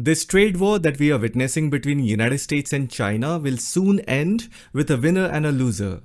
This trade war that we are witnessing between United States and China will soon end with a winner and a loser.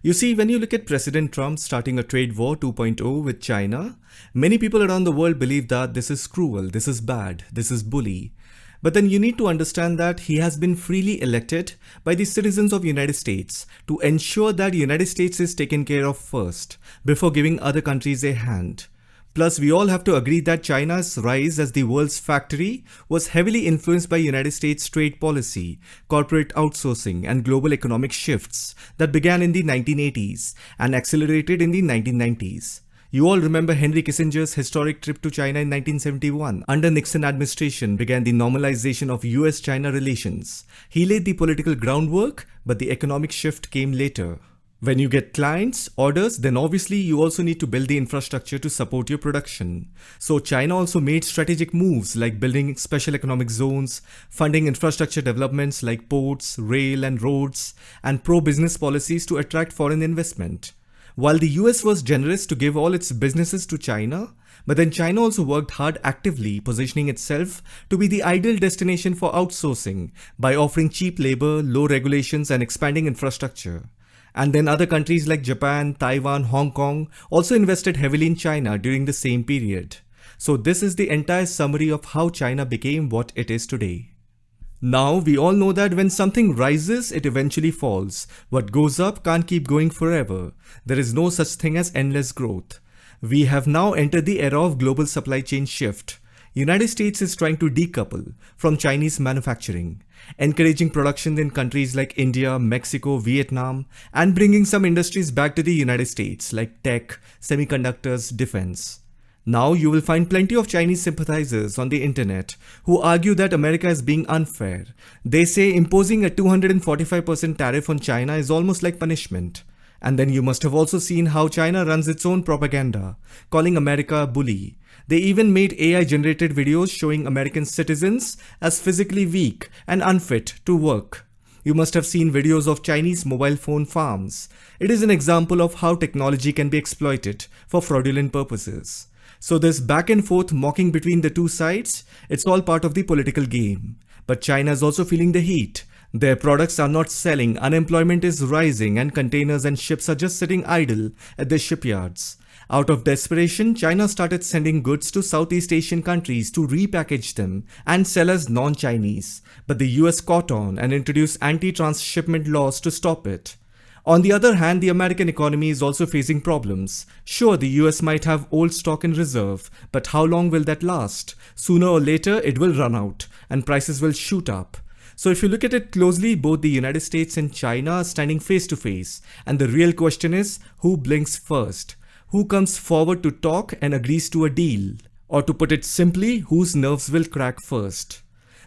You see, when you look at President Trump starting a trade war 2.0 with China, many people around the world believe that this is cruel, this is bad, this is bully. But then you need to understand that he has been freely elected by the citizens of United States to ensure that United States is taken care of first before giving other countries a hand. Plus, we all have to agree that China's rise as the world's factory was heavily influenced by United States trade policy, corporate outsourcing, and global economic shifts that began in the 1980s and accelerated in the 1990s. You all remember Henry Kissinger's historic trip to China in 1971. Under Nixon administration began the normalization of U.S. China relations. He laid the political groundwork, but the economic shift came later. When you get clients, orders, then obviously you also need to build the infrastructure to support your production. So China also made strategic moves like building special economic zones, funding infrastructure developments like ports, rail and roads, and pro-business policies to attract foreign investment. While the US was generous to give all its businesses to China, but then China also worked hard actively positioning itself to be the ideal destination for outsourcing by offering cheap labor, low regulations and expanding infrastructure. And then other countries like Japan, Taiwan, Hong Kong also invested heavily in China during the same period. So this is the entire summary of how China became what it is today. Now we all know that when something rises, it eventually falls. What goes up can't keep going forever. There is no such thing as endless growth. We have now entered the era of global supply chain shift. United States is trying to decouple from Chinese manufacturing, encouraging production in countries like India, Mexico, Vietnam, and bringing some industries back to the United States like tech, semiconductors, defense. Now you will find plenty of Chinese sympathizers on the internet who argue that America is being unfair. They say imposing a 245% tariff on China is almost like punishment. And then you must have also seen how China runs its own propaganda, calling America a bully. They even made AI-generated videos showing American citizens as physically weak and unfit to work. You must have seen videos of Chinese mobile phone farms. It is an example of how technology can be exploited for fraudulent purposes. So this back and forth mocking between the two sides, it's all part of the political game. But China is also feeling the heat. Their products are not selling, unemployment is rising, and containers and ships are just sitting idle at their shipyards. Out of desperation, China started sending goods to Southeast Asian countries to repackage them and sell as non-Chinese. But the US caught on and introduced anti-transshipment laws to stop it. On the other hand, the American economy is also facing problems. Sure, the US might have old stock in reserve, but how long will that last? Sooner or later, it will run out and prices will shoot up. So if you look at it closely, both the United States and China are standing face to face. And the real question is, who blinks first? Who comes forward to talk and agrees to a deal? Or to put it simply, whose nerves will crack first?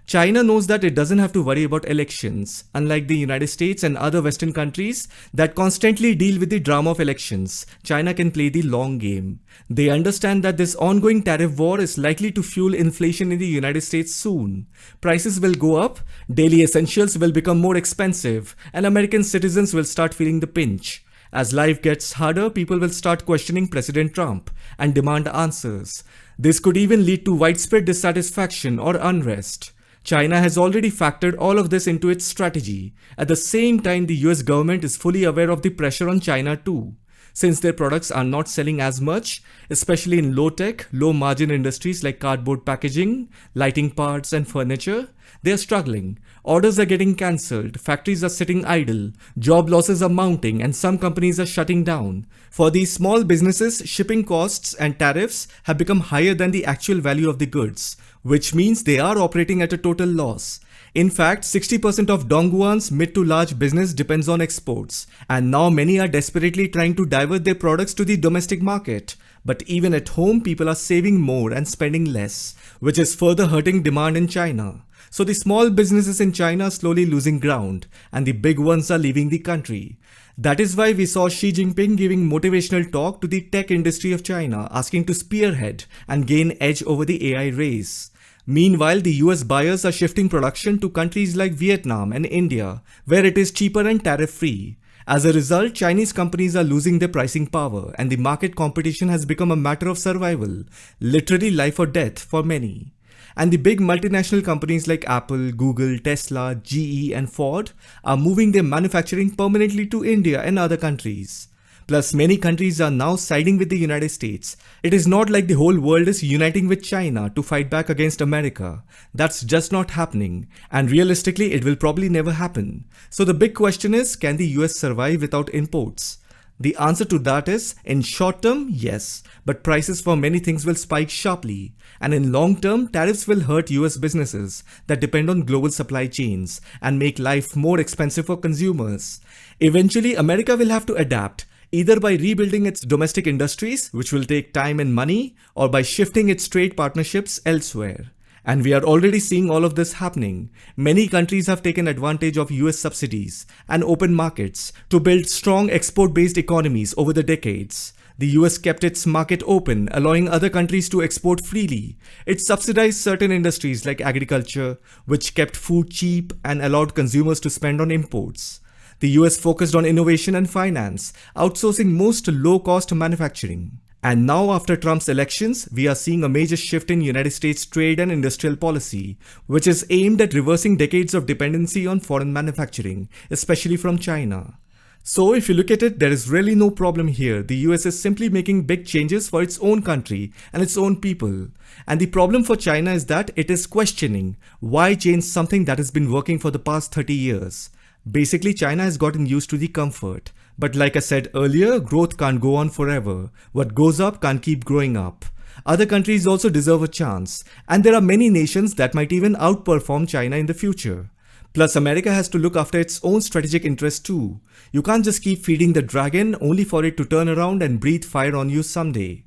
China knows that it doesn't have to worry about elections, unlike the United States and other Western countries that constantly deal with the drama of elections. China can play the long game. They understand that this ongoing tariff war is likely to fuel inflation in the United States soon. Prices will go up, daily essentials will become more expensive, and American citizens will start feeling the pinch. As life gets harder, people will start questioning President Trump and demand answers. This could even lead to widespread dissatisfaction or unrest. China has already factored all of this into its strategy. At the same time, the US government is fully aware of the pressure on China too. Since their products are not selling as much, especially in low-tech, low-margin industries like cardboard packaging, lighting parts and furniture, they are struggling. Orders are getting cancelled, factories are sitting idle, job losses are mounting, and some companies are shutting down. For these small businesses, shipping costs and tariffs have become higher than the actual value of the goods, which means they are operating at a total loss. In fact, 60% of Dongguan's mid to large business depends on exports, and now many are desperately trying to divert their products to the domestic market. But even at home, people are saving more and spending less, which is further hurting demand in China. So the small businesses in China are slowly losing ground, and the big ones are leaving the country. That is why we saw Xi Jinping giving motivational talk to the tech industry of China, asking to spearhead and gain edge over the AI race. Meanwhile, the US buyers are shifting production to countries like Vietnam and India, where it is cheaper and tariff-free. As a result, Chinese companies are losing their pricing power, and the market competition has become a matter of survival, literally life or death for many. And the big multinational companies like Apple, Google, Tesla, GE and Ford are moving their manufacturing permanently to India and other countries. Plus, many countries are now siding with the United States. It is not like the whole world is uniting with China to fight back against America. That's just not happening. And realistically, it will probably never happen. So the big question is, can the US survive without imports? The answer to that is, in short term, yes, but prices for many things will spike sharply. And in long term, tariffs will hurt US businesses that depend on global supply chains and make life more expensive for consumers. Eventually, America will have to adapt, either by rebuilding its domestic industries, which will take time and money, or by shifting its trade partnerships elsewhere. And we are already seeing all of this happening. Many countries have taken advantage of US subsidies and open markets to build strong export-based economies over the decades. The US kept its market open, allowing other countries to export freely. It subsidized certain industries like agriculture, which kept food cheap and allowed consumers to spend on imports. The US focused on innovation and finance, outsourcing most low-cost manufacturing. And now after Trump's elections, we are seeing a major shift in United States trade and industrial policy, which is aimed at reversing decades of dependency on foreign manufacturing, especially from China. So if you look at it, there is really no problem here. The US is simply making big changes for its own country and its own people. And the problem for China is that it is questioning why change something that has been working for the past 30 years. Basically, China has gotten used to the comfort. But like I said earlier, growth can't go on forever. What goes up can't keep growing up. Other countries also deserve a chance. And there are many nations that might even outperform China in the future. Plus, America has to look after its own strategic interests too. You can't just keep feeding the dragon only for it to turn around and breathe fire on you someday.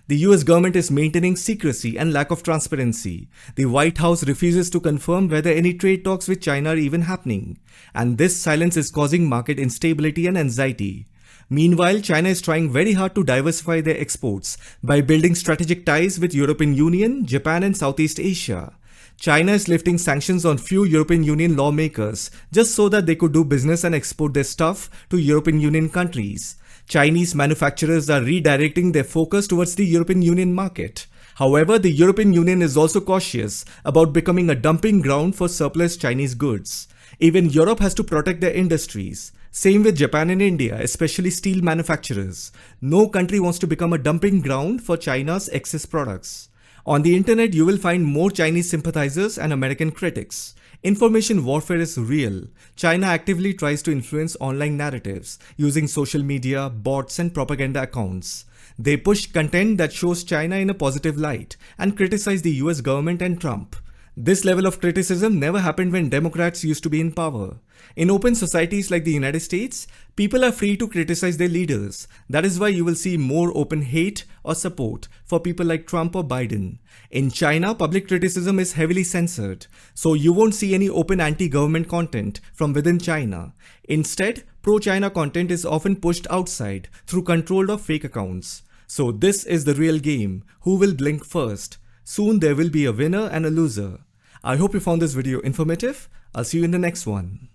The US government is maintaining secrecy and lack of transparency. The White House refuses to confirm whether any trade talks with China are even happening. And this silence is causing market instability and anxiety. Meanwhile, China is trying very hard to diversify their exports by building strategic ties with European Union, Japan and Southeast Asia. China is lifting sanctions on few European Union lawmakers just so that they could do business and export their stuff to European Union countries. Chinese manufacturers are redirecting their focus towards the European Union market. However, the European Union is also cautious about becoming a dumping ground for surplus Chinese goods. Even Europe has to protect their industries. Same with Japan and India, especially steel manufacturers. No country wants to become a dumping ground for China's excess products. On the internet, you will find more Chinese sympathizers and American critics. Information warfare is real. China actively tries to influence online narratives using social media, bots and propaganda accounts. They push content that shows China in a positive light and criticize the US government and Trump. This level of criticism never happened when Democrats used to be in power. In open societies like the United States, people are free to criticize their leaders. That is why you will see more open hate or support for people like Trump or Biden. In China, public criticism is heavily censored, so you won't see any open anti-government content from within China. Instead, pro-China content is often pushed outside through controlled or fake accounts. So this is the real game. Who will blink first? Soon there will be a winner and a loser. I hope you found this video informative. I'll see you in the next one.